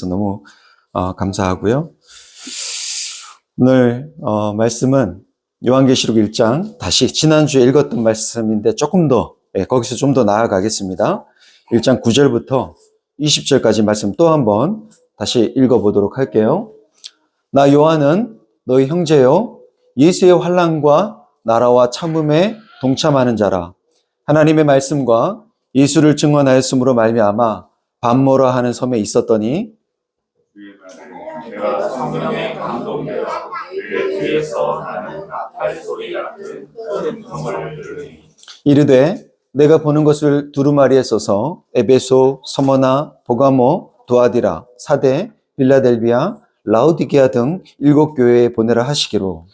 너무 감사하고요. 오늘 말씀은 요한계시록 1장, 다시 지난주에 읽었던 말씀인데 조금 더 거기서 좀 더 나아가겠습니다. 1장 9절부터 20절까지 말씀 또 한번 다시 읽어보도록 할게요. 나 요한은 너희 형제요 예수의 환난과 나라와 참음에 동참하는 자라. 하나님의 말씀과 예수를 증언하였으므로 말미암아 밤모라 하는 섬에 있었더니 내가 성령에 감동되어 그의 뒤에서 나는 나팔 소리 같은 큰 음성을 들으니 이르되 내가 보는 것을 두루마리에 써서 에베소, 서머나, 보가모, 도아디라, 사데, 빌라델비아, 라우디게아 등 7 교회에 보내라 하시기로.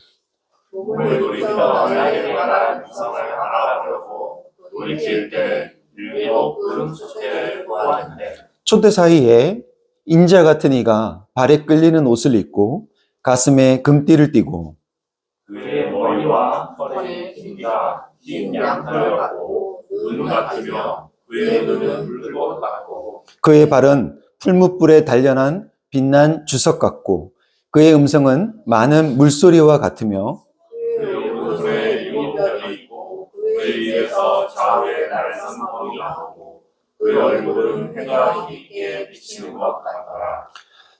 복음을 돌이켜 나에게 말한 음성을 하나 들었고 돌이킬 때 7 금 촛대를 보았는데 촛대 사이에 인자 같은 이가 발에 끌리는 옷을 입고 가슴에 금띠를 띠고 그의 머리와 털에 흰기가 흰 양털 같고 눈 같으며 그의 눈은 불꽃 같고 그의 발은 풀무불에 단련한 빛난 주석 같고 그의 음성은 많은 물소리와 같으며 그의 오른손에 7 뼈가 있고 그의 입에서 좌우에 날선 멍이 나오고 그의 얼굴은 해가 깊게 비치는 것 같더라.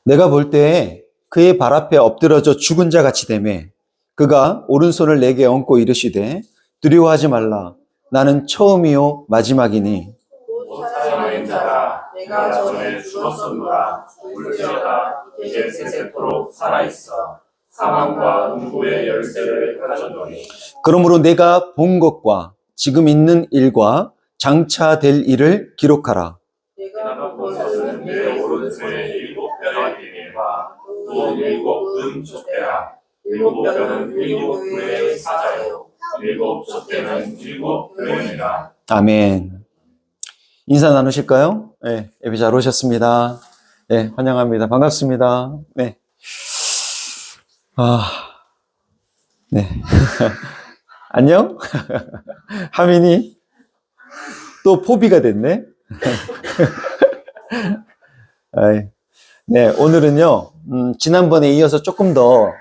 내가 볼 때에 그의 발 앞에 엎드러져 죽은 자 같이 되매 그가 오른손을 내게 얹고 이르시되 두려워하지 말라. 나는 처음이요 마지막이니 곧 살아낸 자라 내가 전에 죽었었노라. 울지어다 이제 세세토록 살아있어 사망과 음부의 열쇠를 가졌노니 그러므로 내가 본 것과 지금 있는 일과 장차 될 일을 기록하라. 내가 본 것은 내 오른손에 7 뼈의 비밀과 또 7 금 촛대라. 7 뼈는 7 교회의 사자요 7 촛대는 7 교회니라. 아멘. 인사 나누실까요? 네, 예배 잘 오셨습니다. 네, 환영합니다. 반갑습니다. 네. 네. 안녕? 하민이 또 포비가 됐네. 네, 오늘은요, 지난번에 이어서 조금 더,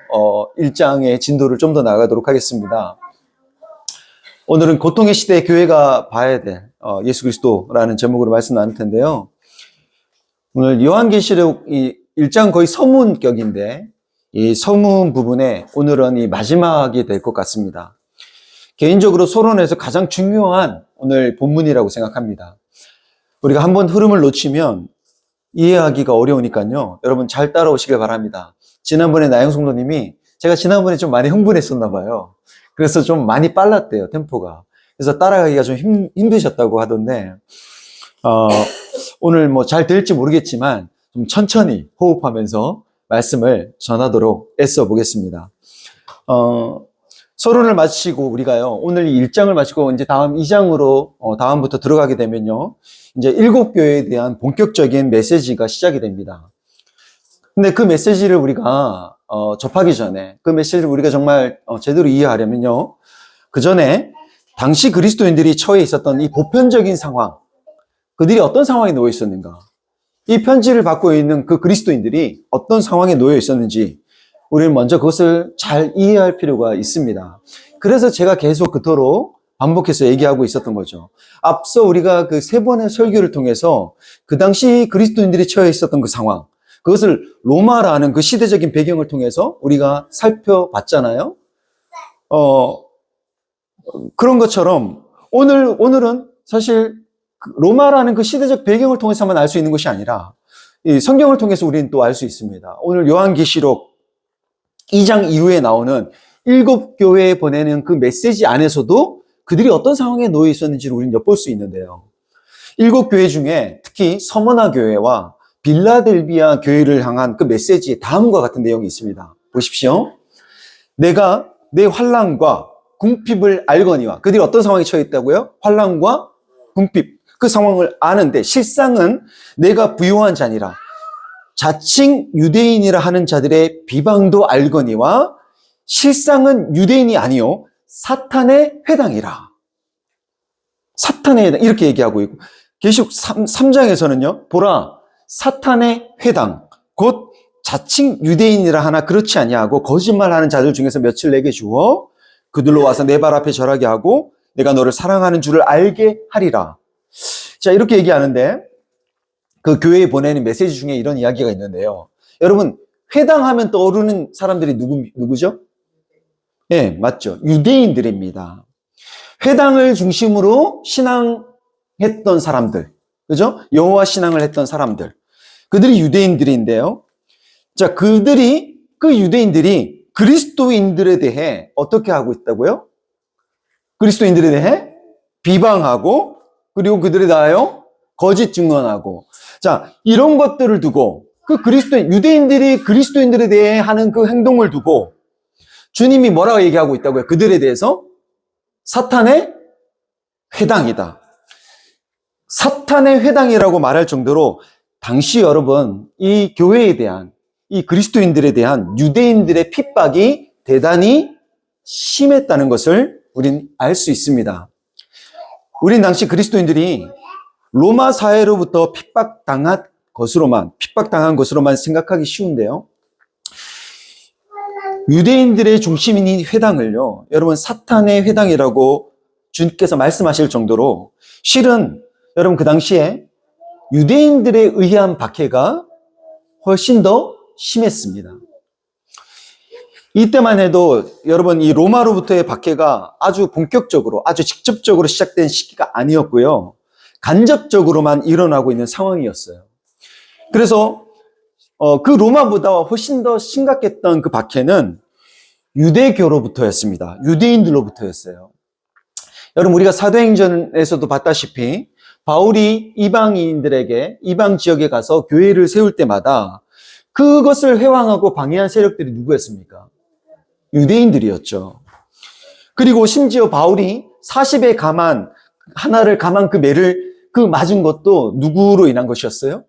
1장의 진도를 좀 더 나가도록 하겠습니다. 오늘은 고통의 시대의 교회가 봐야 될, 예수 그리스도라는 제목으로 말씀 나눌 텐데요. 오늘 요한계시록 1장 거의 서문격인데, 이 서문 부분에 오늘은 이 마지막이 될 것 같습니다. 개인적으로 서론에서 가장 중요한 오늘 본문이라고 생각합니다. 우리가 한번 흐름을 놓치면 이해하기가 어려우니까요. 여러분 잘 따라오시길 바랍니다. 지난번에 나영 성도님이 제가 지난번에 좀 많이 흥분했었나 봐요. 그래서 좀 많이 빨랐대요, 템포가. 그래서 따라가기가 좀 힘드셨다고 하던데 오늘 뭐 잘 될지 모르겠지만 좀 천천히 호흡하면서 말씀을 전하도록 애써 보겠습니다. 서론을 마치고 우리가요, 오늘 1장을 마치고 이제 다음 2장으로 다음부터 들어가게 되면요, 이제 7 교회에 대한 본격적인 메시지가 시작이 됩니다. 근데 그 메시지를 우리가 접하기 전에, 그 메시지를 우리가 정말 제대로 이해하려면요, 그 전에 당시 그리스도인들이 처해 있었던 이 보편적인 상황, 그들이 어떤 상황에 놓여 있었는가, 이 편지를 받고 있는 그 그리스도인들이 어떤 상황에 놓여 있었는지 우리는 먼저 그것을 잘 이해할 필요가 있습니다. 그래서 제가 계속 그토록 반복해서 얘기하고 있었던 거죠. 앞서 우리가 그 3번의 설교를 통해서 그 당시 그리스도인들이 처해 있었던 그 상황, 그것을 로마라는 그 시대적인 배경을 통해서 우리가 살펴봤잖아요. 그런 것처럼 오늘은 사실 로마라는 그 시대적 배경을 통해서만 알 수 있는 것이 아니라 이 성경을 통해서 우리는 또 알 수 있습니다. 오늘 요한계시록 2장 이후에 나오는 7 교회에 보내는 그 메시지 안에서도 그들이 어떤 상황에 놓여 있었는지를 우리는 엿볼 수 있는데요. 7 교회 중에 특히 서머나 교회와 빌라델비아 교회를 향한 그 메시지에 다음과 같은 내용이 있습니다. 보십시오. 내가 내 환난과 궁핍을 알거니와, 그들이 어떤 상황에 처해 있다고요? 환난과 궁핍, 그 상황을 아는데 실상은 내가 부요한 자니라. 자칭 유대인이라 하는 자들의 비방도 알거니와 실상은 유대인이 아니요 사탄의 회당이라. 사탄의 회당, 이렇게 얘기하고 있고, 계시록 3장에서는요 보라 사탄의 회당, 곧 자칭 유대인이라 하나 그렇지 아니하고 거짓말하는 자들 중에서 몇을 내게 주어 그들로 와서 내 발 앞에 절하게 하고 내가 너를 사랑하는 줄을 알게 하리라. 자, 이렇게 얘기하는데 그 교회에 보내는 메시지 중에 이런 이야기가 있는데요. 여러분, 회당하면 떠오르는 사람들이 누구죠? 예, 맞죠. 유대인들입니다. 회당을 중심으로 신앙했던 사람들, 그죠? 여호와 신앙을 했던 사람들. 그들이 유대인들인데요. 자, 그 유대인들이 그리스도인들에 대해 어떻게 하고 있다고요? 그리스도인들에 대해 비방하고, 그리고 그들에 대하여 거짓 증언하고. 자, 이런 것들을 두고, 유대인들이 그리스도인들에 대해 하는 그 행동을 두고, 주님이 뭐라고 얘기하고 있다고요? 그들에 대해서? 사탄의 회당이다. 사탄의 회당이라고 말할 정도로, 당시 여러분, 이 교회에 대한, 이 그리스도인들에 대한 유대인들의 핍박이 대단히 심했다는 것을 우린 알 수 있습니다. 우린 당시 그리스도인들이 로마 사회로부터 핍박당한 것으로만 생각하기 쉬운데요. 유대인들의 중심인 이 회당을요, 여러분 사탄의 회당이라고 주님께서 말씀하실 정도로 실은 여러분 그 당시에 유대인들에 의한 박해가 훨씬 더 심했습니다. 이때만 해도 여러분 이 로마로부터의 박해가 아주 본격적으로, 아주 직접적으로 시작된 시기가 아니었고요. 간접적으로만 일어나고 있는 상황이었어요. 그래서 그 로마보다 훨씬 더 심각했던 그 박해는 유대교로부터였습니다. 유대인들로부터였어요. 여러분 우리가 사도행전에서도 봤다시피 바울이 이방인들에게 이방 지역에 가서 교회를 세울 때마다 그것을 회방하고 방해한 세력들이 누구였습니까? 유대인들이었죠. 그리고 심지어 바울이 40의 하나를 감한 그 매를 맞은 것도 누구로 인한 것이었어요?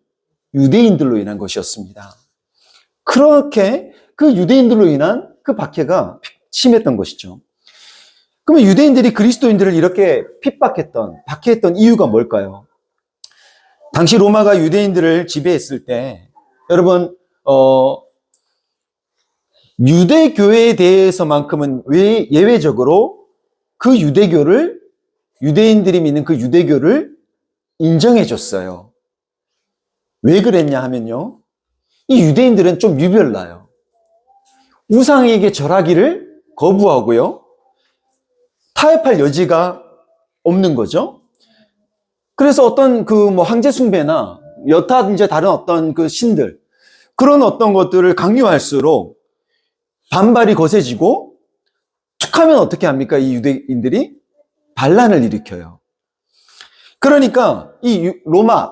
유대인들로 인한 것이었습니다. 그렇게 그 유대인들로 인한 그 박해가 심했던 것이죠. 그러면 유대인들이 그리스도인들을 이렇게 박해했던 이유가 뭘까요? 당시 로마가 유대인들을 지배했을 때 여러분 유대교회에 대해서만큼은 예외적으로 그 유대인들이 믿는 그 유대교를 인정해 줬어요. 왜 그랬냐 하면요. 이 유대인들은 좀 유별나요. 우상에게 절하기를 거부하고요. 타협할 여지가 없는 거죠. 그래서 어떤 황제 숭배나 여타 이제 다른 어떤 그 신들, 그런 어떤 것들을 강요할수록 반발이 거세지고 툭하면 어떻게 합니까? 이 유대인들이 반란을 일으켜요. 그러니까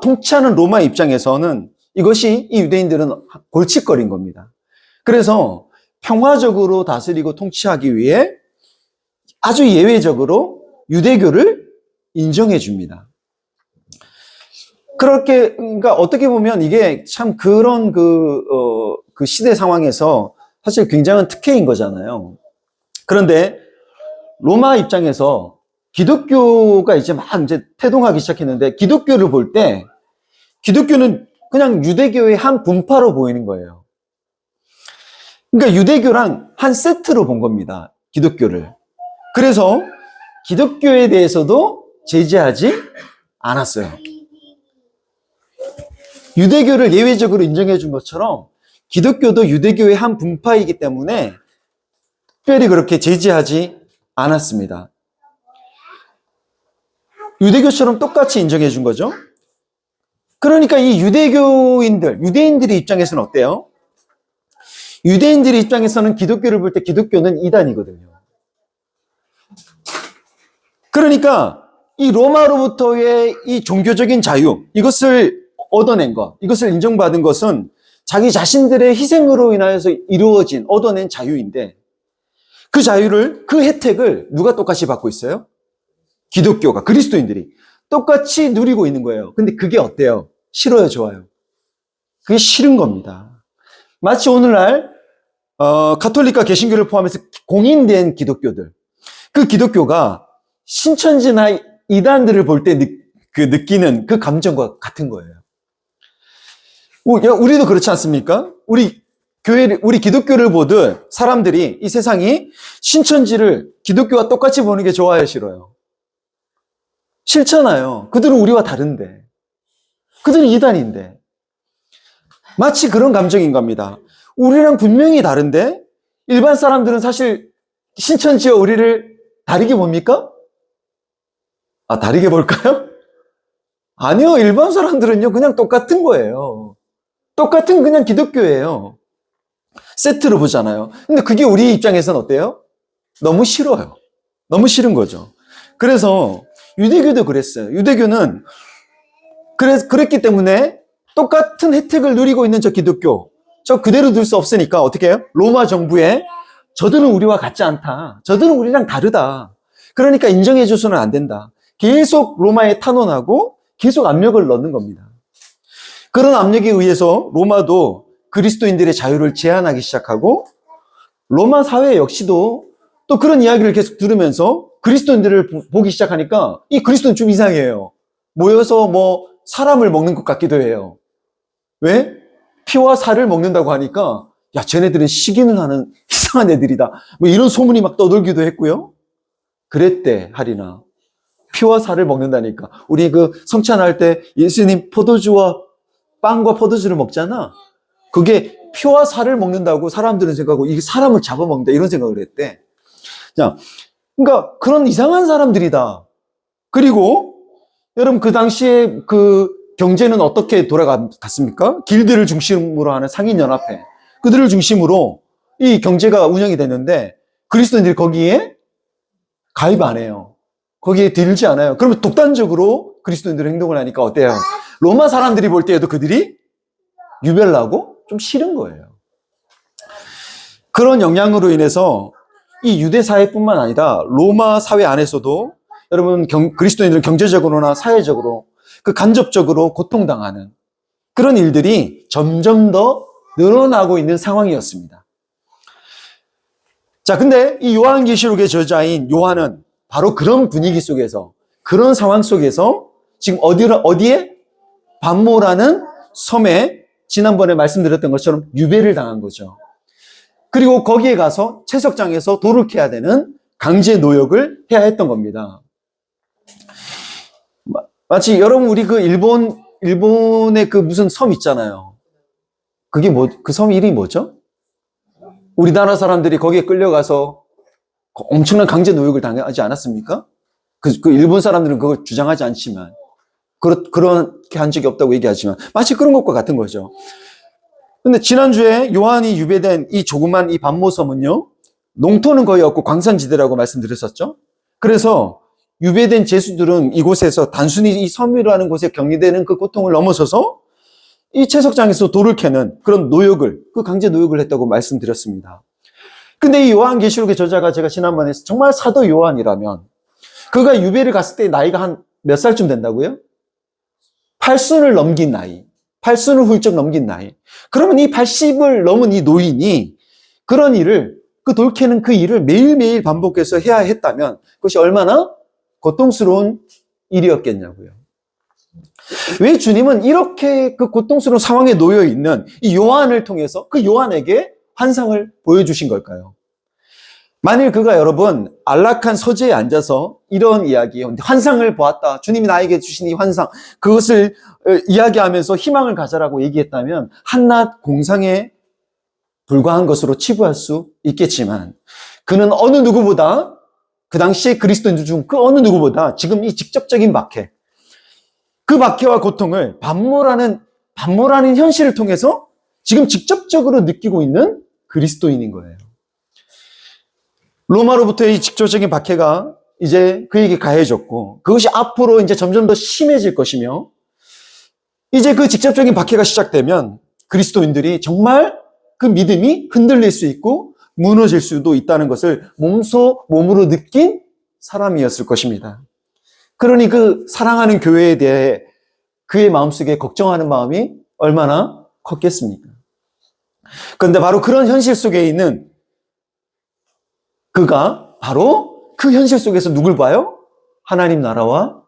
통치하는 로마 입장에서는 이것이 이 유대인들은 골칫거리인 겁니다. 그래서 평화적으로 다스리고 통치하기 위해 아주 예외적으로 유대교를 인정해 줍니다. 그러니까 어떻게 보면 이게 참 그런 그 시대 상황에서 사실 굉장한 특혜인 거잖아요. 그런데 로마 입장에서 기독교가 이제 태동하기 시작했는데 기독교를 볼 때 기독교는 그냥 유대교의 한 분파로 보이는 거예요. 그러니까 유대교랑 한 세트로 본 겁니다. 기독교를. 그래서 기독교에 대해서도 제재하지 않았어요. 유대교를 예외적으로 인정해 준 것처럼 기독교도 유대교의 한 분파이기 때문에 특별히 그렇게 제재하지 않았습니다. 유대교처럼 똑같이 인정해 준 거죠. 그러니까 이 유대인들의 입장에서는 어때요? 유대인들의 입장에서는 기독교를 볼 때 기독교는 이단이거든요. 그러니까 이 로마로부터의 이 종교적인 자유, 이것을 얻어낸 것, 이것을 인정받은 것은 자기 자신들의 희생으로 인하여서 얻어낸 자유인데 그 혜택을 누가 똑같이 받고 있어요? 기독교가, 그리스도인들이 똑같이 누리고 있는 거예요. 근데 그게 어때요? 싫어요, 좋아요? 그게 싫은 겁니다. 마치 오늘날 가톨릭과 개신교를 포함해서 공인된 기독교들, 그 기독교가 신천지나 이단들을 볼 때 느끼는 그 감정과 같은 거예요. 우리도 그렇지 않습니까? 우리 기독교를 보듯 사람들이 이 세상이 신천지를 기독교와 똑같이 보는 게 좋아요, 싫어요? 싫잖아요. 그들은 우리와 다른데. 그들은 이단인데. 마치 그런 감정인 겁니다. 우리랑 분명히 다른데 일반 사람들은 사실 신천지와 우리를 다르게 봅니까? 다르게 볼까요? 아니요. 일반 사람들은요, 그냥 똑같은 거예요. 똑같은 그냥 기독교예요. 세트로 보잖아요. 근데 그게 우리 입장에서는 어때요? 너무 싫어요. 너무 싫은 거죠. 그래서 유대교도 그랬어요. 유대교는 그랬기 때문에 똑같은 혜택을 누리고 있는 저 기독교, 저 그대로 둘 수 없으니까 어떻게 해요? 로마 정부에 저들은 우리와 같지 않다. 저들은 우리랑 다르다. 그러니까 인정해 줘서는 안 된다. 계속 로마에 탄원하고 계속 압력을 넣는 겁니다. 그런 압력에 의해서 로마도 그리스도인들의 자유를 제한하기 시작하고 로마 사회 역시도 또 그런 이야기를 계속 들으면서 그리스도인들을 보기 시작하니까 이 그리스도는 좀 이상해요. 모여서 사람을 먹는 것 같기도 해요. 왜? 피와 살을 먹는다고 하니까 야, 쟤네들은 시기는 하는 이상한 애들이다. 이런 소문이 막 떠돌기도 했고요. 그랬대, 하리나. 피와 살을 먹는다니까. 우리 성찬할 때 예수님 포도주와 빵과 포도주를 먹잖아. 그게 피와 살을 먹는다고 사람들은 생각하고 이게 사람을 잡아먹는다 이런 생각을 했대. 자, 그러니까 그런 이상한 사람들이다. 그리고 여러분 그 당시에 그 경제는 어떻게 돌아갔습니까? 길드를 중심으로 하는 상인연합회. 그들을 중심으로 이 경제가 운영이 됐는데 그리스도인들이 거기에 가입 안 해요. 거기에 들지 않아요. 그러면 독단적으로 그리스도인들이 행동을 하니까 어때요? 로마 사람들이 볼 때에도 그들이 유별나고 좀 싫은 거예요. 그런 영향으로 인해서 이 유대 사회뿐만 아니라 로마 사회 안에서도 여러분 그리스도인들은 경제적으로나 사회적으로 간접적으로 고통당하는 그런 일들이 점점 더 늘어나고 있는 상황이었습니다. 자, 근데 이 요한계시록의 저자인 요한은 바로 그런 분위기 속에서 그런 상황 속에서 지금 어디에? 반모라는 섬에 지난번에 말씀드렸던 것처럼 유배를 당한 거죠. 그리고 거기에 가서 채석장에서 돌을 캐야 되는 강제 노역을 해야 했던 겁니다. 마치 여러분 우리 일본의 무슨 섬 있잖아요. 그게 그 섬 이름이 뭐죠? 우리나라 사람들이 거기에 끌려가서 엄청난 강제 노역을 당하지 않았습니까? 그 일본 사람들은 그걸 주장하지 않지만 그렇게 한 적이 없다고 얘기하지만 마치 그런 것과 같은 거죠. 근데 지난주에 요한이 유배된 이 조그만 이 반모섬은요, 농토는 거의 없고 광산지대라고 말씀드렸었죠. 그래서 유배된 제수들은 이곳에서 단순히 이 섬이라는 곳에 격리되는 그 고통을 넘어서서 이 채석장에서 돌을 캐는 그런 노역을, 그 강제 노역을 했다고 말씀드렸습니다. 근데 이 요한계시록의 저자가 제가 지난번에 정말 사도 요한이라면 그가 유배를 갔을 때 나이가 한 몇 살쯤 된다고요? 80을 넘긴 나이. 80을 훌쩍 넘긴 나이. 그러면 이 80을 넘은 이 노인이 그런 일을, 그 돌 캐는 그 일을 매일매일 반복해서 해야 했다면 그것이 얼마나 고통스러운 일이었겠냐고요. 왜 주님은 이렇게 그 고통스러운 상황에 놓여 있는 이 요한을 통해서 그 요한에게 환상을 보여주신 걸까요? 만일 그가 여러분 안락한 서재에 앉아서 이런 이야기, 환상을 보았다. 주님이 나에게 주신 이 환상, 그것을 이야기하면서 희망을 가져라고 얘기했다면 한낱 공상에 불과한 것으로 치부할 수 있겠지만 그는 어느 누구보다 그 당시에 그리스도인들 중 그 어느 누구보다 지금 이 직접적인 박해, 그 박해와 고통을 반모라는 현실을 통해서 지금 직접적으로 느끼고 있는 그리스도인인 거예요. 로마로부터의 이 직접적인 박해가 이제 그에게 가해졌고 그것이 앞으로 이제 점점 더 심해질 것이며 이제 그 직접적인 박해가 시작되면 그리스도인들이 정말 그 믿음이 흔들릴 수 있고 무너질 수도 있다는 것을 몸으로 느낀 사람이었을 것입니다. 그러니 그 사랑하는 교회에 대해 그의 마음속에 걱정하는 마음이 얼마나 컸겠습니까? 그런데 바로 그런 현실 속에 있는 그가 바로 그 현실 속에서 누굴 봐요? 하나님 나라와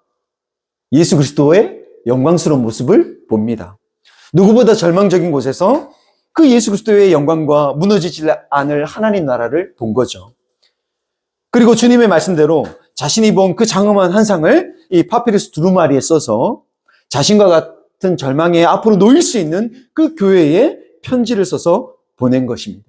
예수 그리스도의 영광스러운 모습을 봅니다. 누구보다 절망적인 곳에서 그 예수 그리스도의 영광과 무너지지 않을 하나님 나라를 본 거죠. 그리고 주님의 말씀대로 자신이 본 그 장엄한 환상을 이 파피루스 두루마리에 써서 자신과 같은 절망에 앞으로 놓일 수 있는 그 교회에 편지를 써서 보낸 것입니다.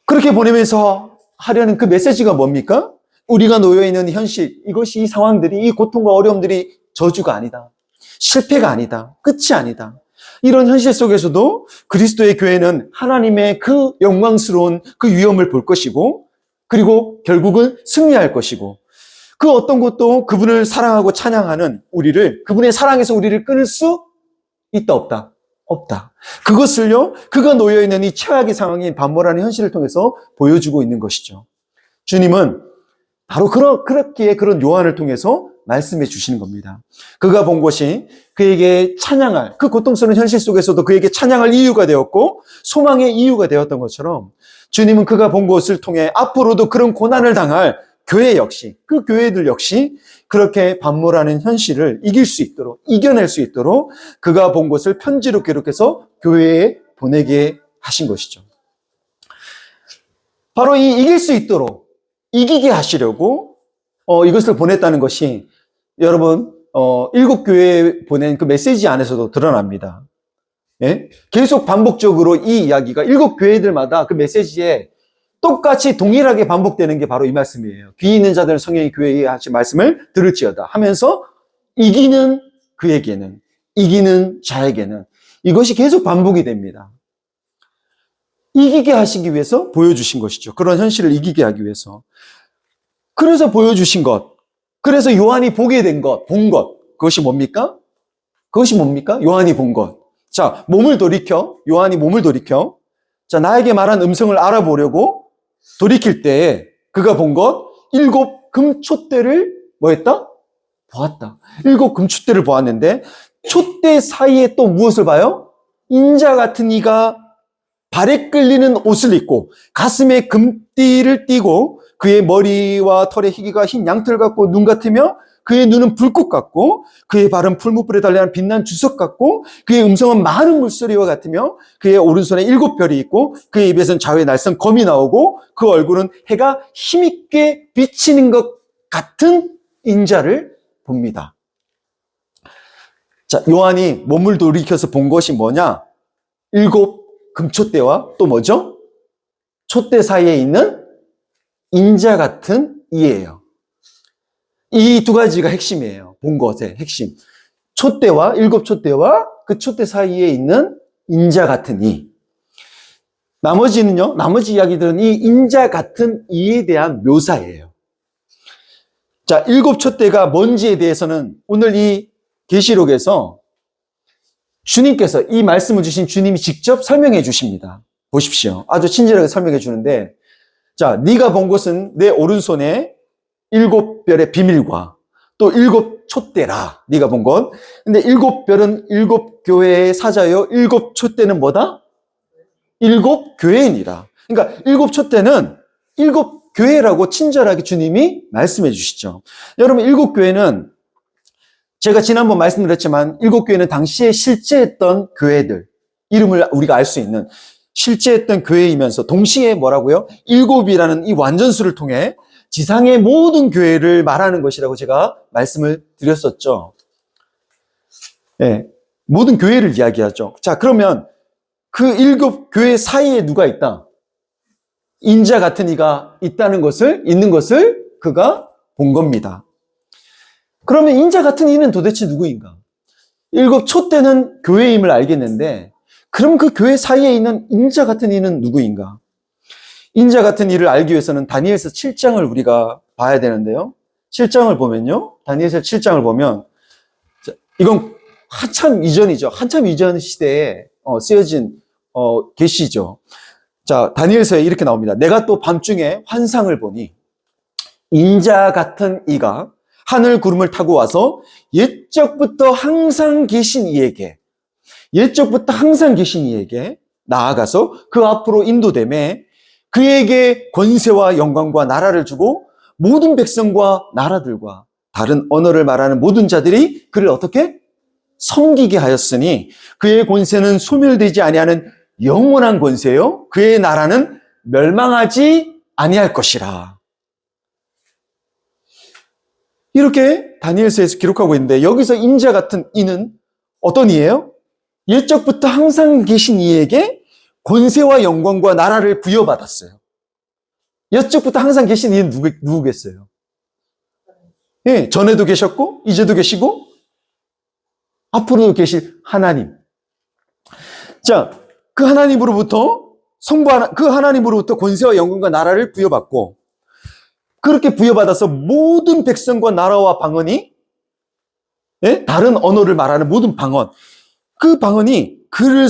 그렇게 보내면서 하려는 그 메시지가 뭡니까? 우리가 놓여있는 현실, 이것이 이 상황들이, 이 고통과 어려움들이 저주가 아니다. 실패가 아니다. 끝이 아니다. 이런 현실 속에서도 그리스도의 교회는 하나님의 그 영광스러운 그 위엄을 볼 것이고, 그리고 결국은 승리할 것이고, 그 어떤 것도 그분을 사랑하고 찬양하는 우리를, 그분의 사랑에서 우리를 끊을 수 있다, 없다? 없다. 그것을요, 그가 놓여있는 이 최악의 상황인 반모라는 현실을 통해서 보여주고 있는 것이죠. 주님은 바로 그렇기에 그런 요한을 통해서 말씀해 주시는 겁니다. 그가 본 것이 그에게 찬양할, 그 고통스러운 현실 속에서도 그에게 찬양할 이유가 되었고 소망의 이유가 되었던 것처럼 주님은 그가 본 것을 통해 앞으로도 그런 고난을 당할 교회 역시, 그 교회들 역시 그렇게 반모라는 현실을 이길 수 있도록, 이겨낼 수 있도록 그가 본 것을 편지로 기록해서 교회에 보내게 하신 것이죠. 바로 이 이길 수 있도록, 이기게 하시려고 이것을 보냈다는 것이 여러분 일곱 교회에 보낸 그 메시지 안에서도 드러납니다. 예? 계속 반복적으로 이 이야기가 일곱 교회들마다 그 메시지에 똑같이 동일하게 반복되는 게 바로 이 말씀이에요. 귀 있는 자들은 성령이 교회에 하신 말씀을 들을지어다 하면서 이기는 그에게는, 이기는 자에게는, 이것이 계속 반복이 됩니다. 이기게 하시기 위해서 보여주신 것이죠. 그런 현실을 이기게 하기 위해서. 그래서 보여주신 것, 그래서 요한이 보게 된 것, 본 것, 그것이 뭡니까? 그것이 뭡니까? 요한이 본 것. 자, 요한이 몸을 돌이켜, 자, 나에게 말한 음성을 알아보려고 돌이킬 때 그가 본 것, 일곱 금촛대를 뭐 했다? 보았다. 일곱 금촛대를 보았는데 촛대 사이에 또 무엇을 봐요? 인자 같은 이가 발에 끌리는 옷을 입고 가슴에 금띠를 띠고 그의 머리와 털의 희기가 흰 양털 같고 눈 같으며 그의 눈은 불꽃 같고 그의 발은 풀무불에 달려난 빛난 주석 같고 그의 음성은 많은 물소리와 같으며 그의 오른손에 일곱 별이 있고 그의 입에서는 좌우에 날선 검이 나오고 그 얼굴은 해가 힘있게 비치는 것 같은 인자를 봅니다. 자, 요한이 몸을 돌이켜서 본 것이 뭐냐? 일곱 금촛대와 또 뭐죠? 촛대 사이에 있는 인자 같은 이예요. 이 두 가지가 핵심이에요. 본 것의 핵심. 촛대와, 일곱 촛대와 그 촛대 사이에 있는 인자 같은 이. 나머지는요, 나머지 이야기들은 이 인자 같은 이에 대한 묘사예요. 자, 일곱 촛대가 뭔지에 대해서는 오늘 이 계시록에서 주님께서 이 말씀을 주신 주님이 직접 설명해 주십니다. 보십시오. 아주 친절하게 설명해 주는데, 자, 네가 본 것은 내 오른손에 일곱 별의 비밀과 또 일곱 촛대라. 네가 본 것. 근데 일곱 별은 일곱 교회의 사자요. 일곱 촛대는 뭐다? 일곱 교회인이라. 그러니까 일곱 촛대는 일곱 교회라고 친절하게 주님이 말씀해 주시죠. 여러분, 일곱 교회는 제가 지난번 말씀드렸지만 일곱 교회는 당시에 실제했던 교회들, 이름을 우리가 알 수 있는 실제했던 교회이면서 동시에 뭐라고요? 일곱이라는 이 완전수를 통해 지상의 모든 교회를 말하는 것이라고 제가 말씀을 드렸었죠. 네, 모든 교회를 이야기하죠. 자, 그러면 그 일곱 교회 사이에 누가 있다? 인자 같은 이가 있는 것을 그가 본 겁니다. 그러면 인자 같은 이는 도대체 누구인가? 일곱 촛대는 교회임을 알겠는데, 그럼 그 교회 사이에 있는 인자 같은 이는 누구인가? 인자 같은 이를 알기 위해서는 다니엘서 7장을 우리가 봐야 되는데요. 7장을 보면요. 다니엘서 7장을 보면, 이건 한참 이전이죠. 한참 이전 시대에 쓰여진 계시죠. 자, 다니엘서에 이렇게 나옵니다. 내가 또 밤중에 환상을 보니 인자 같은 이가 하늘 구름을 타고 와서 옛적부터 항상 계신 이에게 나아가서 그 앞으로 인도되매 그에게 권세와 영광과 나라를 주고 모든 백성과 나라들과 다른 언어를 말하는 모든 자들이 그를 어떻게? 섬기게 하였으니 그의 권세는 소멸되지 아니하는 영원한 권세요. 그의 나라는 멸망하지 아니할 것이라. 이렇게 다니엘서에서 기록하고 있는데 여기서 인자 같은 이는 어떤 이예요? 옛적부터 항상 계신 이에게 권세와 영광과 나라를 부여받았어요. 옛적부터 항상 계신 이는 누구겠어요? 예, 전에도 계셨고 이제도 계시고 앞으로도 계실 하나님. 자, 그 하나님으로부터 그 하나님으로부터 권세와 영광과 나라를 부여받고 그렇게 부여받아서 모든 백성과 나라와 방언이 예? 다른 언어를 말하는 모든 방언 그 방언이 그를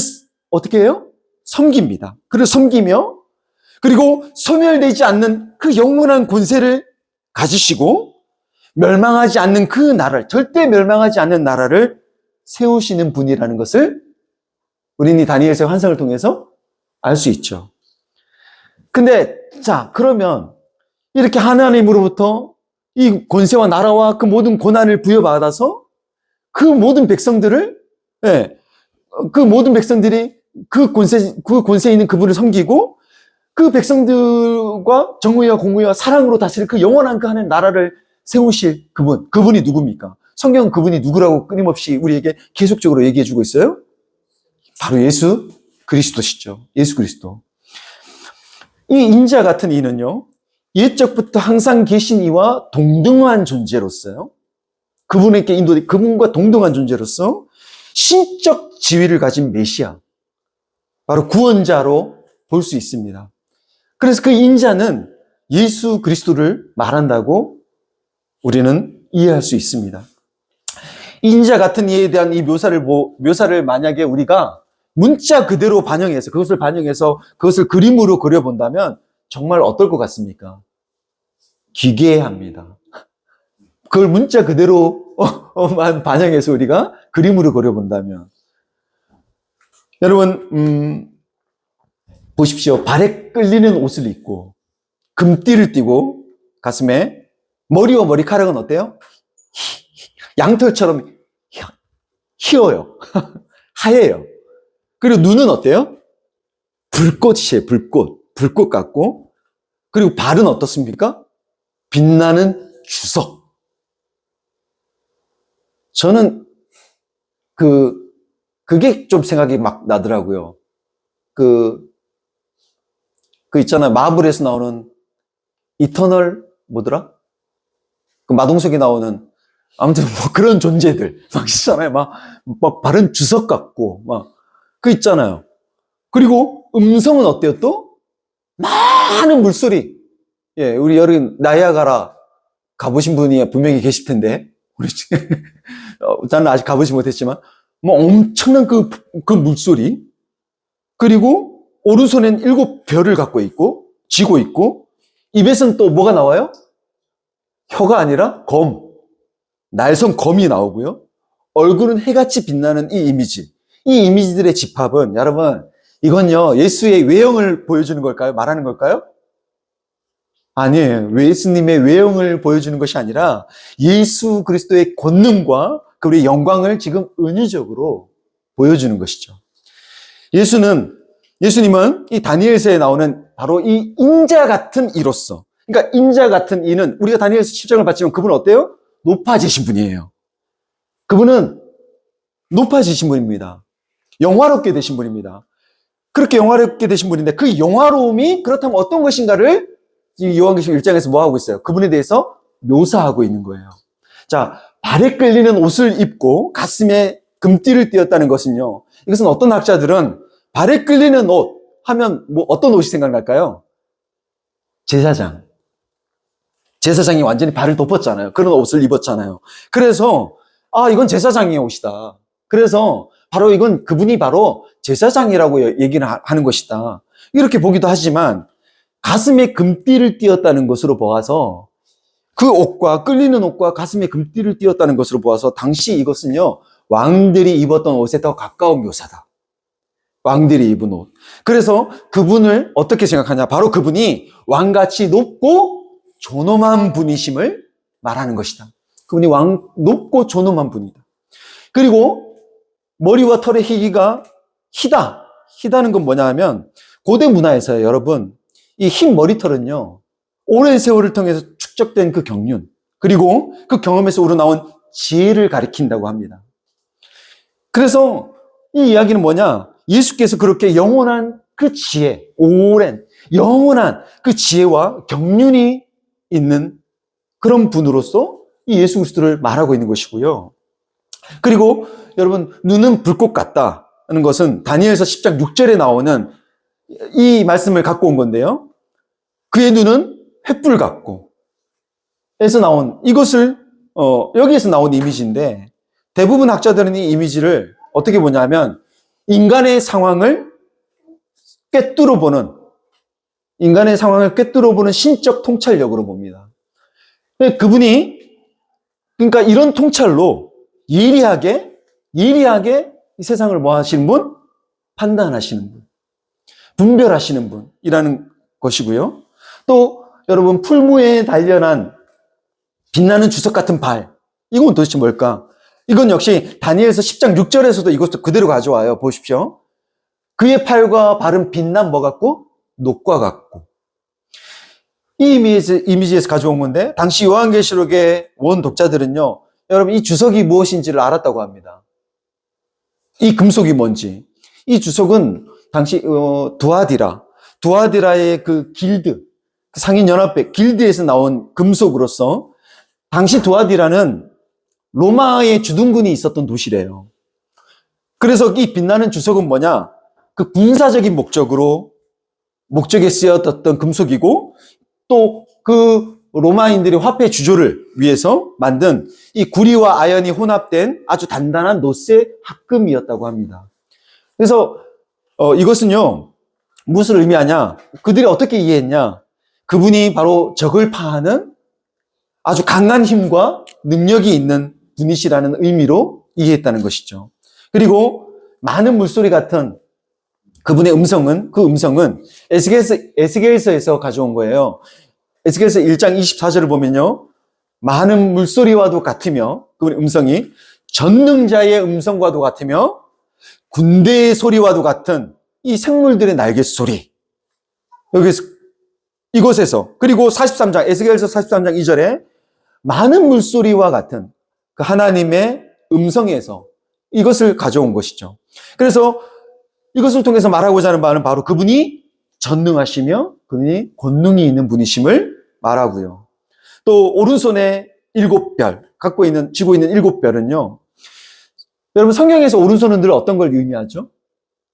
어떻게 해요? 섬깁니다. 그를 섬기며 그리고 소멸되지 않는 그 영원한 권세를 가지시고 멸망하지 않는 그 나라를 절대 멸망하지 않는 나라를 세우시는 분이라는 것을 우리는 이 다니엘서의 환상을 통해서 알 수 있죠. 근데 자 그러면 이렇게 하나님으로부터 이 권세와 나라와 그 모든 고난을 부여받아서 그 모든 백성들을 그 모든 백성들이 그 권세에 있는 그분을 섬기고 그 백성들과 정의와 공의와 사랑으로 다스릴 그 영원한 그 하나님 나라를 세우실 그분이 누굽니까? 성경은 그분이 누구라고 끊임없이 우리에게 계속적으로 얘기해주고 있어요. 바로 예수 그리스도시죠. 예수 그리스도. 이 인자 같은 이는요, 옛적부터 항상 계신 이와 동등한 존재로서요. 그분과 동등한 존재로서 신적 지위를 가진 메시아, 바로 구원자로 볼 수 있습니다. 그래서 그 인자는 예수 그리스도를 말한다고 우리는 이해할 수 있습니다. 인자 같은 이에 대한 이 묘사를 만약에 우리가 문자 그대로 그것을 그림으로 그려본다면 정말 어떨 것 같습니까? 기괴합니다. 그걸 문자 그대로만 반영해서 우리가 그림으로 그려본다면. 여러분, 보십시오. 발에 끌리는 옷을 입고, 금띠를 띠고, 가슴에, 머리와 머리카락은 어때요? 양털처럼 희어요. 하얘요. 그리고 눈은 어때요? 불꽃이에요, 불꽃. 불꽃 같고. 그리고 발은 어떻습니까? 빛나는 주석. 저는 그게 좀 생각이 막 나더라고요. 그 있잖아요. 마블에서 나오는 이터널, 뭐더라? 그 마동석이 나오는, 아무튼 뭐 그런 존재들. 막 있잖아요. 막 발은 주석 같고, 그 있잖아요. 그리고 음성은 어때요 또? 많은 물소리. 예, 우리 여름 나이아가라 가보신 분이 분명히 계실 텐데, 저는 아직 가보지 못했지만, 뭐 엄청난 그 물소리. 그리고 오른손엔 7별을 갖고 있고, 쥐고 있고, 입에서는 또 뭐가 나와요? 혀가 아니라 검. 날선 검이 나오고요. 얼굴은 해같이 빛나는 이 이미지들의 집합은 여러분, 이건요, 예수의 외형을 보여주는 걸까요? 말하는 걸까요? 아니에요. 예수님의 외형을 보여주는 것이 아니라 예수 그리스도의 권능과 그의 영광을 지금 은유적으로 보여주는 것이죠. 예수님은 이 다니엘서에 나오는 바로 이 인자 같은 이로서, 그러니까 인자 같은 이는 우리가 다니엘서 7장을 봤지만 그분은 어때요? 높아지신 분이에요. 그분은 높아지신 분입니다. 영화롭게 되신 분입니다. 그렇게 영화롭게 되신 분인데 그 영화로움이 그렇다면 어떤 것인가를 이 요한계시록 1장에서 뭐 하고 있어요? 그분에 대해서 묘사하고 있는 거예요. 자, 발에 끌리는 옷을 입고 가슴에 금띠를 띄었다는 것은요. 이것은 어떤 학자들은 발에 끌리는 옷 하면 뭐 어떤 옷이 생각날까요? 제사장이 완전히 발을 덮었잖아요. 그런 옷을 입었잖아요. 그래서 이건 제사장의 옷이다. 그래서 바로 그분이 바로 제사장이라고 얘기를 하는 것이다. 이렇게 보기도 하지만 가슴에 금띠를 띄었다는 것으로 보아서 그 옷과 끌리는 옷과 가슴에 금띠를 띄었다는 것으로 보아서 당시 이것은요. 왕들이 입었던 옷에 더 가까운 묘사다. 왕들이 입은 옷. 그래서 그분을 어떻게 생각하냐? 바로 그분이 왕같이 높고 존엄한 분이심을 말하는 것이다. 그분이 높고 존엄한 분이다. 그리고 머리와 털의 희기가 희다. 희다는 건 뭐냐 하면 고대 문화에서요, 여러분, 이 흰 머리털은요, 오랜 세월을 통해서 축적된 그 경륜, 그리고 그 경험에서 우러나온 지혜를 가리킨다고 합니다. 그래서 이 이야기는 뭐냐? 예수께서 그렇게 영원한 그 지혜, 오랜, 영원한 그 지혜와 경륜이 있는 그런 분으로서 이 예수 그리스도를 말하고 있는 것이고요. 그리고 여러분, 눈은 불꽃 같다는 것은 다니엘서 10장 6절에 나오는 이 말씀을 갖고 온 건데요. 그의 눈은 횃불 같고, 에서 나온 이것을 여기에서 나온 이미지인데, 대부분 학자들은 이 이미지를 어떻게 보냐면 인간의 상황을 꿰뚫어 보는 신적 통찰력으로 봅니다. 그분이 그러니까 이런 통찰로 예리하게 이 세상을 뭐 하시는 분? 판단하시는 분, 분별하시는 분이라는 것이고요. 또 여러분, 풀무에 단련한 빛나는 주석 같은 발, 이건 도대체 뭘까? 이건 역시 다니엘서 10장 6절에서도 이것도 그대로 가져와요. 보십시오. 그의 팔과 발은 빛난 뭐 같고? 녹과 같고. 이 이미지에서 가져온 건데, 당시 요한계시록의 원 독자들은요, 여러분, 이 주석이 무엇인지를 알았다고 합니다. 이 금속이 뭔지. 이 주석은 당시 두아디라의 그 길드, 그 상인연합회 길드에서 나온 금속으로서, 당시 두아디라는 로마의 주둔군이 있었던 도시래요. 그래서 이 빛나는 주석은 뭐냐? 그 군사적인 목적에 쓰였던 금속이고, 또 그 로마인들의 화폐 주조를 위해서 만든 이 구리와 아연이 혼합된 아주 단단한 노쇠 합금이었다고 합니다. 그래서 이것은요, 무엇을 의미하냐? 그들이 어떻게 이해했냐? 그분이 바로 적을 파하는 아주 강한 힘과 능력이 있는 분이시라는 의미로 이해했다는 것이죠. 그리고 많은 물소리 같은 그분의 그 음성은 에스겔서에서 가져온 거예요. 에스겔서 1장 24절을 보면요, 많은 물소리와도 같으며, 그분의 음성이 전능자의 음성과도 같으며 군대의 소리와도 같은 이 생물들의 날개 소리. 여기서 이곳에서, 그리고 에스겔서 43장 2절에 많은 물소리와 같은 그 하나님의 음성에서 이것을 가져온 것이죠. 그래서 이것을 통해서 말하고자 하는 바는 바로 그분이 전능하시며 그분이 권능이 있는 분이심을 말하고요. 또 오른손에 7별, 쥐고 있는 7별은요, 여러분, 성경에서 오른손은 늘 어떤 걸 의미하죠?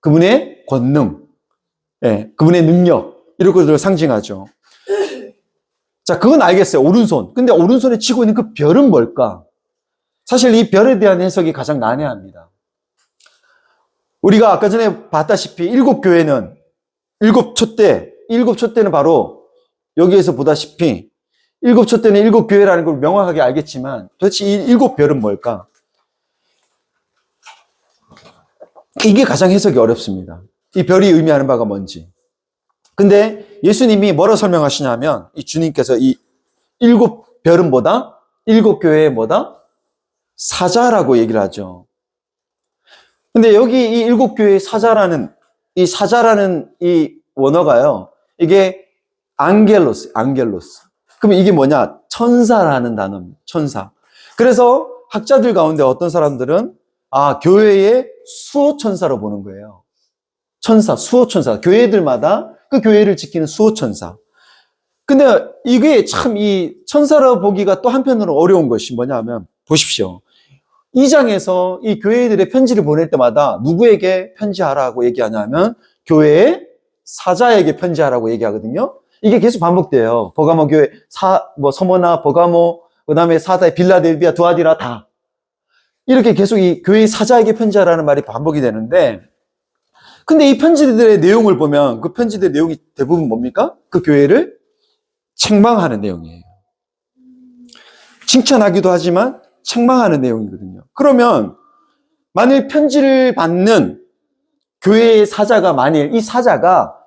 그분의 권능, 그분의 능력, 이런 것들을 상징하죠. 자, 그건 알겠어요. 오른손. 근데 오른손에 쥐고 있는 그 별은 뭘까? 사실 이 별에 대한 해석이 가장 난해합니다. 우리가 아까 전에 봤다시피 일곱 촛대는 바로 여기에서 보다시피 일곱 촛대는 일곱 교회라는 걸 명확하게 알겠지만 도대체 이 일곱 별은 뭘까? 이게 가장 해석이 어렵습니다. 이 별이 의미하는 바가 뭔지. 근데 예수님이 뭐라 설명하시냐면, 이 주님께서 이 일곱 별은 뭐다? 일곱 교회의 뭐다? 사자라고 얘기를 하죠. 근데 여기 이 일곱 교회의 사자라는 이 원어가요, 이게 안겔로스. 그러면 이게 뭐냐? 천사라는 단어입니다. 천사. 그래서 학자들 가운데 어떤 사람들은 교회의 수호천사로 보는 거예요. 수호천사. 교회들마다 그 교회를 지키는 수호천사. 근데 이게 참 이 천사로 보기가 또 한편으로 어려운 것이 뭐냐 하면, 보십시오. 2장에서 이 교회들의 편지를 보낼 때마다 누구에게 편지하라고 얘기하냐면 교회의 사자에게 편지하라고 얘기하거든요. 이게 계속 반복돼요. 버가모 교회, 서머나, 버가모, 그 다음에 사다의 빌라델비아, 두아디라 다. 이렇게 계속 이 교회의 사자에게 편지하라는 말이 반복이 되는데, 근데 이 편지들의 내용을 보면 그 편지들의 내용이 대부분 뭡니까? 그 교회를 책망하는 내용이에요. 칭찬하기도 하지만 책망하는 내용이거든요. 그러면 만일 편지를 받는 교회의 사자가 만일 이 사자가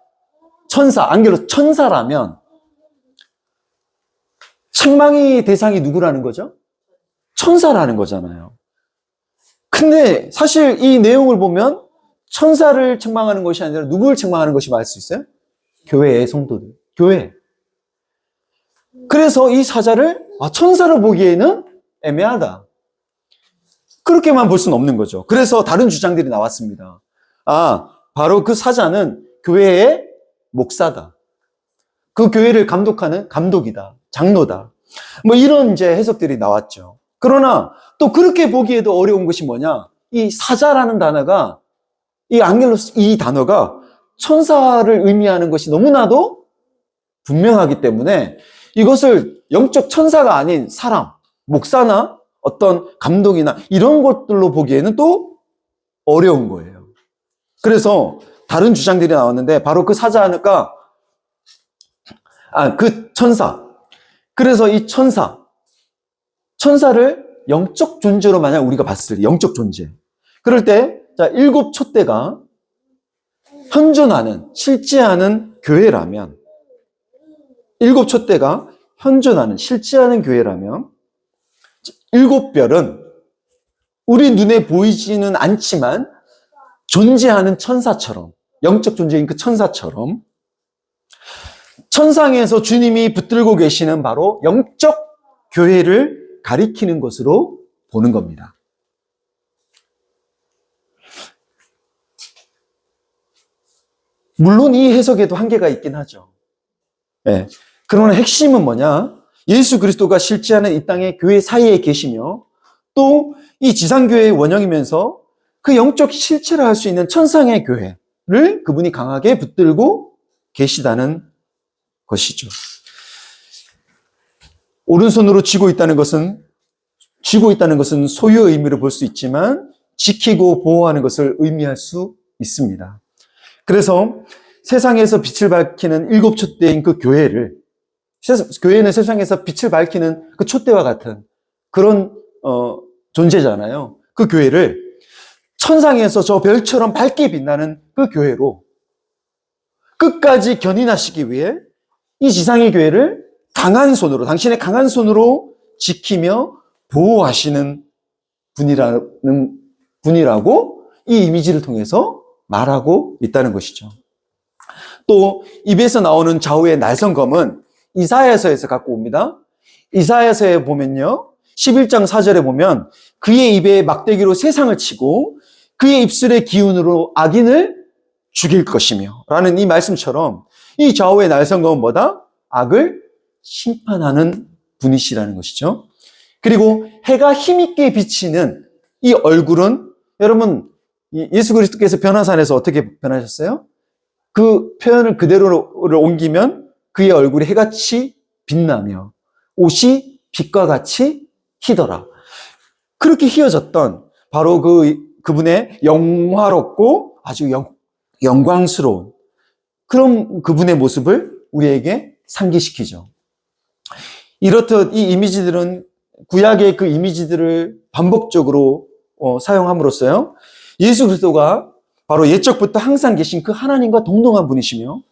천사라면 책망의 대상이 누구라는 거죠? 천사라는 거잖아요. 근데 사실 이 내용을 보면 천사를 책망하는 것이 아니라 누구를 책망하는 것이 맞을 수 있어요? 교회의 성도들. 교회. 그래서 이 사자를 천사로 보기에는 애매하다. 그렇게만 볼 수는 없는 거죠. 그래서 다른 주장들이 나왔습니다. 바로 그 사자는 교회의 목사다. 그 교회를 감독하는 감독이다. 장로다. 뭐 이런 이제 해석들이 나왔죠. 그러나 또 그렇게 보기에도 어려운 것이 뭐냐? 이 사자라는 단어가, 이 앙겔로스, 이 단어가 천사를 의미하는 것이 너무나도 분명하기 때문에 이것을 영적 천사가 아닌 사람, 목사나 어떤 감독이나 이런 것들로 보기에는 또 어려운 거예요. 그래서 다른 주장들이 나왔는데 바로 그 사자가 그 천사. 그래서 이 천사를 영적 존재로 만약 우리가 봤을 때, 영적 존재. 그럴 때, 일곱 촛대가 현존하는, 실제하는 교회라면, 일곱 촛대가 현존하는, 실제하는 교회라면, 일곱 별은 우리 눈에 보이지는 않지만 존재하는 천사처럼, 영적 존재인 그 천사처럼, 천상에서 주님이 붙들고 계시는 바로 영적 교회를 가리키는 것으로 보는 겁니다. 물론 이 해석에도 한계가 있긴 하죠. 네. 그러나 핵심은 뭐냐? 예수 그리스도가 실제하는 이 땅의 교회 사이에 계시며 또 이 지상교회의 원형이면서 그 영적 실체를 할 수 있는 천상의 교회를 그분이 강하게 붙들고 계시다는 것이죠. 오른손으로 쥐고 있다는 것은 소유의 의미로 볼 수 있지만 지키고 보호하는 것을 의미할 수 있습니다. 그래서 세상에서 빛을 밝히는 일곱 촛대인 그 교회는 세상에서 빛을 밝히는 그 촛대와 같은 그런 존재잖아요. 그 교회를 천상에서 저 별처럼 밝게 빛나는 그 교회로 끝까지 견인하시기 위해 이 지상의 교회를 강한 손으로, 당신의 강한 손으로 지키며 보호하시는 분이라고 이 이미지를 통해서 말하고 있다는 것이죠. 또 입에서 나오는 좌우의 날성검은 이사야서에서 갖고 옵니다. 이사야서에 보면요, 11장 4절에 보면 그의 입에 막대기로 세상을 치고 그의 입술의 기운으로 악인을 죽일 것이며 라는 이 말씀처럼 이 좌우의 날성검은 뭐다? 악을 심판하는 분이시라는 것이죠. 그리고 해가 힘있게 비치는 이 얼굴은 여러분 예수 그리스도께서 변화산에서 어떻게 변하셨어요? 그 표현을 그대로를 옮기면 그의 얼굴이 해같이 빛나며 옷이 빛과 같이 희더라. 그렇게 희어졌던 바로 그분의 영화롭고 아주 영광스러운 그런 그분의 모습을 우리에게 상기시키죠. 이렇듯 이 이미지들은 구약의 그 이미지들을 반복적으로 사용함으로써요. 예수 그리스도가 바로 옛적부터 항상 계신 그 하나님과 동등한 분이시며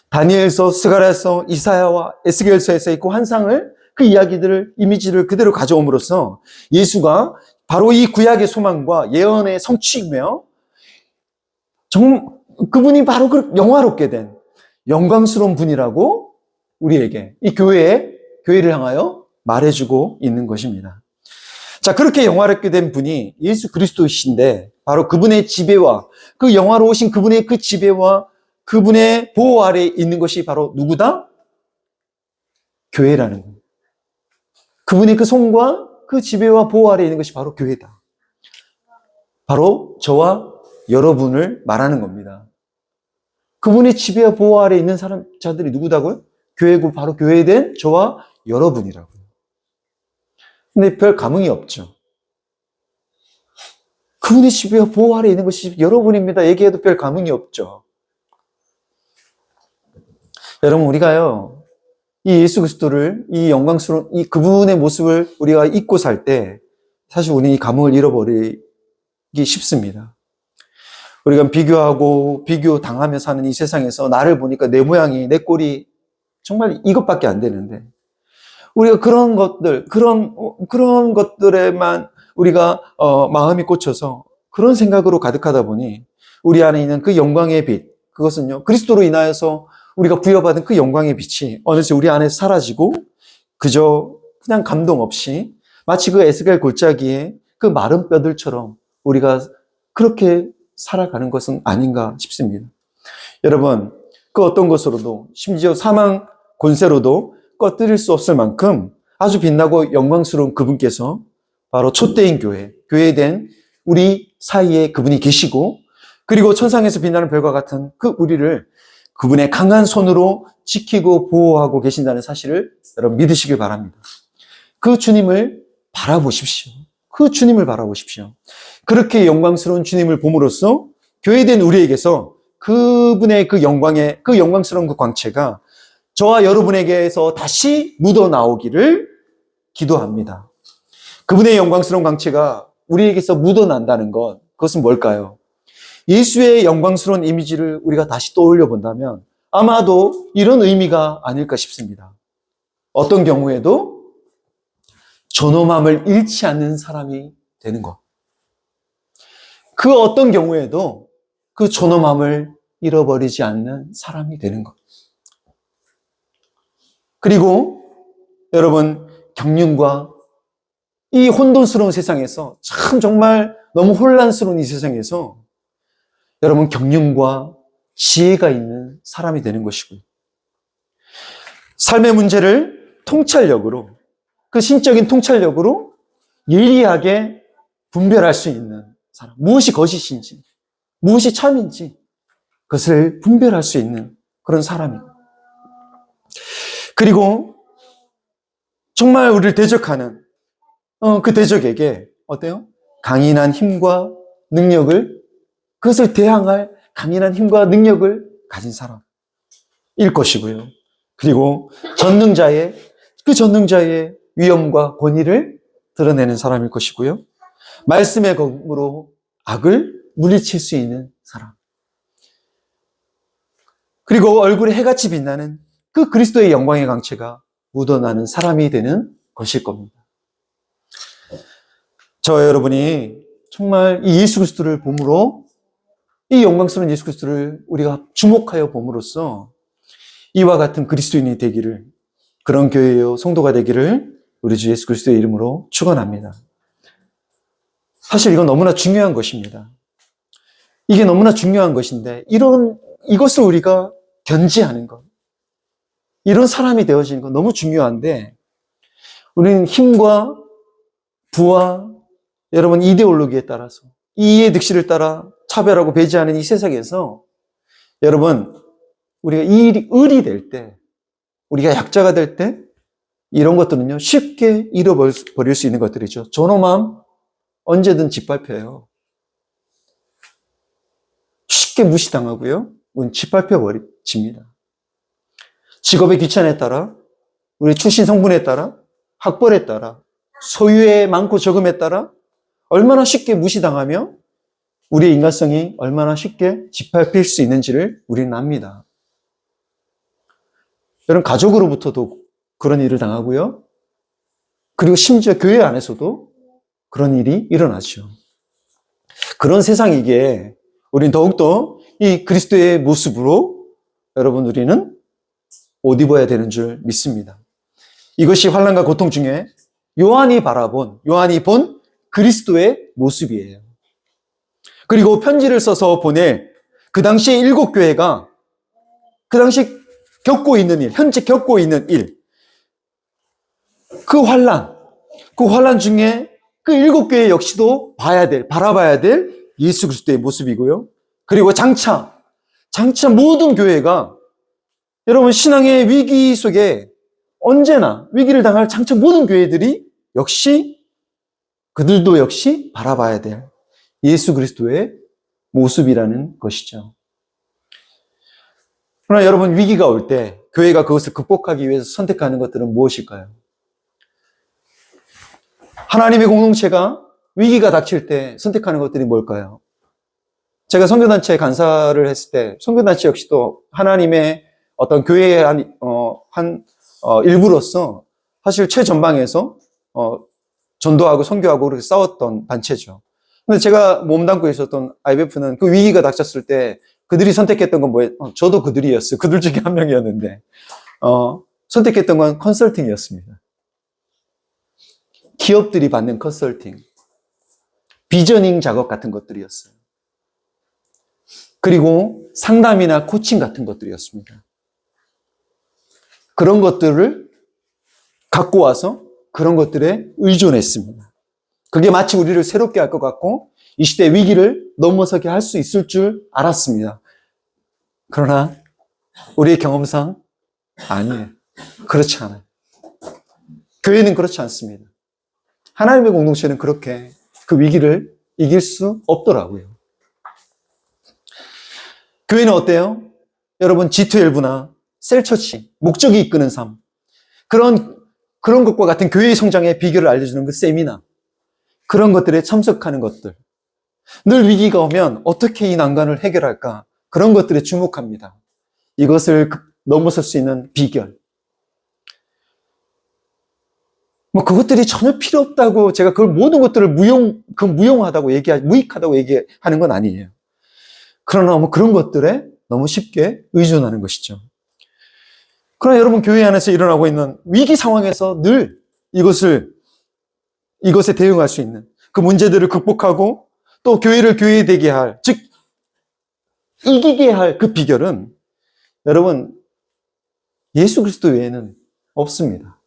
다니엘서, 스가랴서, 이사야와 에스겔서에서 있고 환상을 그 이야기들을 이미지를 그대로 가져옴으로써 예수가 바로 이 구약의 소망과 예언의 성취이며 그분이 바로 그 영화롭게 된 영광스러운 분이라고 우리에게 이 교회를 향하여 말해주고 있는 것입니다. 자, 그렇게 영화롭게 된 분이 예수 그리스도이신데 바로 그분의 지배와 그 영화로우신 그분의 그 지배와 그분의 보호 아래에 있는 것이 바로 누구다? 교회라는 겁니다. 그분의 그 손과 그 지배와 보호 아래에 있는 것이 바로 교회다. 바로 저와 여러분을 말하는 겁니다. 그분의 지배와 보호 아래에 있는 자들이 누구다고요? 교회고 바로 교회된 저와 여러분이라고요. 근데 별 감흥이 없죠. 그분의 지배와 보호 아래에 있는 것이 여러분입니다. 얘기해도 별 감흥이 없죠. 여러분, 우리가요, 이 예수 그리스도를, 이 영광스러운, 이 그분의 모습을 우리가 잊고 살 때, 사실 우리는 이 감흥을 잃어버리기 쉽습니다. 우리가 비교 당하며 사는 이 세상에서 나를 보니까 내 모양이, 내 꼴이 정말 이것밖에 안 되는데, 우리가 그런 것들에만 우리가 마음이 꽂혀서 그런 생각으로 가득하다 보니 우리 안에 있는 그 영광의 빛, 그것은요, 그리스도로 인하여서 우리가 부여받은 그 영광의 빛이 어느새 우리 안에 사라지고 그저 그냥 감동 없이 마치 그 에스겔 골짜기에 그 마른 뼈들처럼 우리가 그렇게 살아가는 것은 아닌가 싶습니다. 여러분, 그 어떤 것으로도 심지어 사망 권세로도 꺼뜨릴 수 없을 만큼 아주 빛나고 영광스러운 그분께서 바로 촛대인 교회, 교회된 우리 사이에 그분이 계시고, 그리고 천상에서 빛나는 별과 같은 그 우리를 그분의 강한 손으로 지키고 보호하고 계신다는 사실을 여러분 믿으시길 바랍니다. 그 주님을 바라보십시오. 그 주님을 바라보십시오. 그렇게 영광스러운 주님을 봄으로써 교회된 우리에게서 그분의 그 영광스러운 그 광채가 저와 여러분에게서 다시 묻어나오기를 기도합니다. 그분의 영광스러운 광채가 우리에게서 묻어난다는 것, 그것은 뭘까요? 예수의 영광스러운 이미지를 우리가 다시 떠올려 본다면 아마도 이런 의미가 아닐까 싶습니다. 어떤 경우에도 존엄함을 잃지 않는 사람이 되는 것. 그 어떤 경우에도 그 존엄함을 잃어버리지 않는 사람이 되는 것. 그리고 여러분, 경륜과 이 혼돈스러운 세상에서 참 정말 너무 혼란스러운 이 세상에서 여러분 경륜과 지혜가 있는 사람이 되는 것이고요. 삶의 문제를 통찰력으로, 그 신적인 통찰력으로 예리하게 분별할 수 있는 사람. 무엇이 거짓인지, 무엇이 참인지 그것을 분별할 수 있는 그런 사람입니다. 그리고 정말 우리를 대적하는 그 대적에게 어때요? 강인한 힘과 능력을, 그것을 대항할 강인한 힘과 능력을 가진 사람일 것이고요. 그리고 그 전능자의 위엄과 권위를 드러내는 사람일 것이고요. 말씀의 검으로 악을 물리칠 수 있는 사람. 그리고 얼굴에 해같이 빛나는 그 그리스도의 영광의 광채가 묻어나는 사람이 되는 것일 겁니다. 저와 여러분이 정말 이 예수 그리스도를 봄으로, 이 영광스러운 예수 그리스도를 우리가 주목하여 봄으로써 이와 같은 그리스도인이 되기를, 그런 교회요 성도가 되기를 우리 주 예수 그리스도의 이름으로 축원합니다. 사실 이건 너무나 중요한 것입니다. 이게 너무나 중요한 것인데 이것을 우리가 견지하는 것, 이런 사람이 되어지는 건 너무 중요한데 우리는 힘과 부와 여러분 이데올로기에 따라서 이의 득실을 따라 차별하고 배제하는 이 세상에서 여러분 우리가 을이 될 때, 우리가 약자가 될 때 이런 것들은요 쉽게 잃어버릴 수 있는 것들이죠. 존엄함 언제든 짓밟혀요. 쉽게 무시당하고요. 짓밟혀 버립니다. 직업의 귀천에 따라, 우리 출신 성분에 따라, 학벌에 따라, 소유의 많고 적음에 따라 얼마나 쉽게 무시당하며 우리의 인간성이 얼마나 쉽게 짓밟힐 수 있는지를 우리는 압니다. 여러분, 가족으로부터도 그런 일을 당하고요. 그리고 심지어 교회 안에서도 그런 일이 일어나죠. 그런 세상이기에 우리는 더욱더 이 그리스도의 모습으로 여러분 우리는 옷 입어야 되는 줄 믿습니다. 이것이 환난과 고통 중에 요한이 본 그리스도의 모습이에요. 그리고 편지를 써서 보낼 그 당시에 7교회가 그 당시 겪고 있는 일, 현재 겪고 있는 일, 그 환난 중에 그 7교회 역시도 바라봐야 될 예수 그리스도의 모습이고요. 그리고 장차 모든 교회가 여러분 신앙의 위기 속에 언제나 위기를 당할 장차 모든 교회들이 그들도 역시 바라봐야 될 예수 그리스도의 모습이라는 것이죠. 그러나 여러분 위기가 올 때 교회가 그것을 극복하기 위해서 선택하는 것들은 무엇일까요? 하나님의 공동체가 위기가 닥칠 때 선택하는 것들이 뭘까요? 제가 선교단체 간사를 했을 때 선교단체 역시도 하나님의 어떤 교회의 일부로서 사실 최전방에서 전도하고 선교하고 그렇게 싸웠던 단체죠. 근데 제가 몸담고 있었던 IBF는 그 위기가 닥쳤을 때 그들이 선택했던 건 뭐예요? 저도 그들이었어요. 그들 중에 한 명이었는데, 선택했던 건 컨설팅이었습니다. 기업들이 받는 컨설팅, 비저닝 작업 같은 것들이었어요. 그리고 상담이나 코칭 같은 것들이었습니다. 그런 것들을 갖고 와서 그런 것들에 의존했습니다. 그게 마치 우리를 새롭게 할 것 같고 이 시대의 위기를 넘어서게 할 수 있을 줄 알았습니다. 그러나 우리의 경험상 아니에요. 그렇지 않아요. 교회는 그렇지 않습니다. 하나님의 공동체는 그렇게 그 위기를 이길 수 없더라고요. 교회는 어때요? 여러분 G12나 셀처치, 목적이 이끄는 삶, 그런 것과 같은 교회의 성장의 비결을 알려주는 그 세미나, 그런 것들에 참석하는 것들, 늘 위기가 오면 어떻게 이 난관을 해결할까, 그런 것들에 주목합니다. 이것을 넘어설 수 있는 비결. 그것들이 전혀 필요 없다고 제가 그걸 모든 것들을 무용하다고 무익하다고 얘기하는 건 아니에요. 그러나 그런 것들에 너무 쉽게 의존하는 것이죠. 그러나 여러분 교회 안에서 일어나고 있는 위기 상황에서 늘 이것에 대응할 수 있는 그 문제들을 극복하고 또 교회를 교회되게 할, 즉 이기게 할 그 비결은 여러분 예수 그리스도 외에는 없습니다.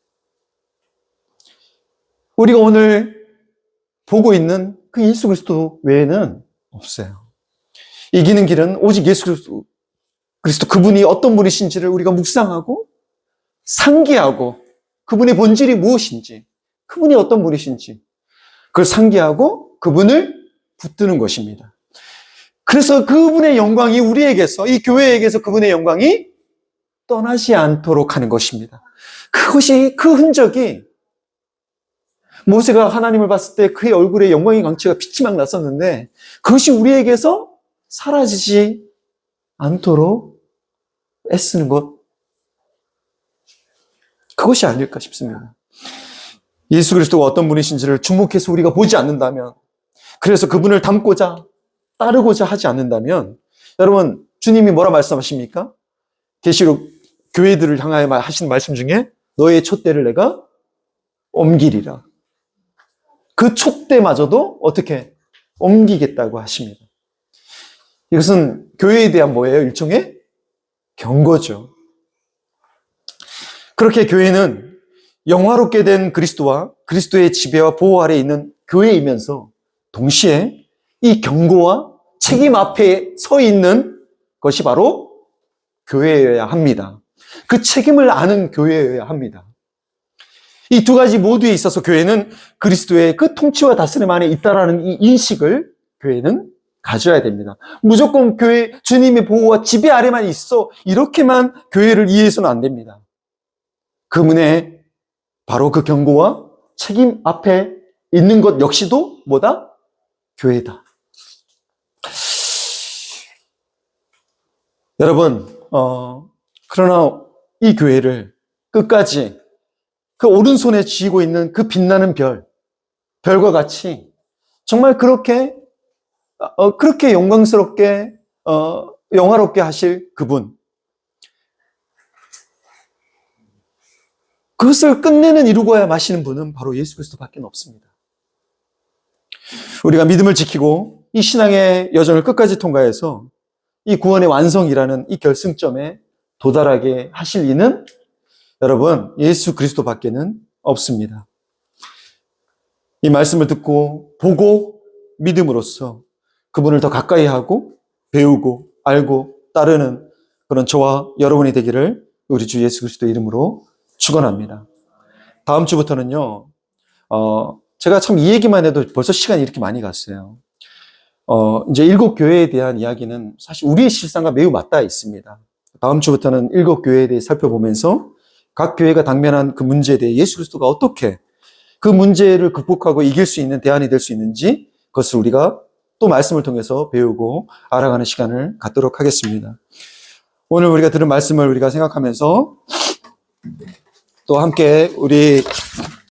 우리가 오늘 보고 있는 그 예수 그리스도 외에는 없어요. 이기는 길은 오직 예수 그리스도 그분이 어떤 분이신지를 우리가 묵상하고 상기하고 그분의 본질이 무엇인지, 그분이 어떤 분이신지 그걸 상기하고 그분을 붙드는 것입니다. 그래서 그분의 영광이 우리에게서, 이 교회에게서 그분의 영광이 떠나지 않도록 하는 것입니다. 그것이, 그 흔적이 모세가 하나님을 봤을 때 그의 얼굴에 영광의 광채가 빛이 막 났었는데 그것이 우리에게서 사라지지 않도록 애쓰는 것, 그것이 아닐까 싶습니다. 예수 그리스도가 어떤 분이신지를 주목해서 우리가 보지 않는다면, 그래서 그분을 닮고자 따르고자 하지 않는다면, 여러분 주님이 뭐라 말씀하십니까? 계시록 교회들을 향하여 하신 말씀 중에 너의 촛대를 내가 옮기리라. 그 촛대마저도 어떻게 옮기겠다고 하십니다. 이것은 교회에 대한 뭐예요? 일종의 경고죠. 그렇게 교회는 영화롭게 된 그리스도와 그리스도의 지배와 보호 아래에 있는 교회이면서 동시에 이 경고와 책임 앞에 서 있는 것이 바로 교회여야 합니다. 그 책임을 아는 교회여야 합니다. 이 두 가지 모두에 있어서 교회는 그리스도의 그 통치와 다스림 안에 있다라는 이 인식을 교회는 가져야 됩니다. 무조건 교회, 주님의 보호와 지배 아래만 있어, 이렇게만 교회를 이해해서는 안 됩니다. 그 문에 바로 그 경고와 책임 앞에 있는 것 역시도 뭐다? 교회다. 여러분, 그러나 이 교회를 끝까지 그 오른손에 쥐고 있는 그 빛나는 별과 같이 정말 그렇게 영광스럽게, 영화롭게 하실 그분, 그것을 끝내는 이루고야 마시는 분은 바로 예수 그리스도밖에 없습니다. 우리가 믿음을 지키고 이 신앙의 여정을 끝까지 통과해서 이 구원의 완성이라는 이 결승점에 도달하게 하실 이는 여러분 예수 그리스도밖에는 없습니다. 이 말씀을 듣고 보고 믿음으로써 그분을 더 가까이 하고 배우고 알고 따르는 그런 저와 여러분이 되기를 우리 주 예수 그리스도 이름으로 축원합니다. 다음 주부터는요, 제가 참 이 얘기만 해도 벌써 시간이 이렇게 많이 갔어요. 이제 7교회에 대한 이야기는 사실 우리의 실상과 매우 맞닿아 있습니다. 다음 주부터는 7교회에 대해 살펴보면서 각 교회가 당면한 그 문제에 대해 예수 그리스도가 어떻게 그 문제를 극복하고 이길 수 있는 대안이 될 수 있는지 그것을 우리가 또 말씀을 통해서 배우고 알아가는 시간을 갖도록 하겠습니다. 오늘 우리가 들은 말씀을 우리가 생각하면서 또 함께 우리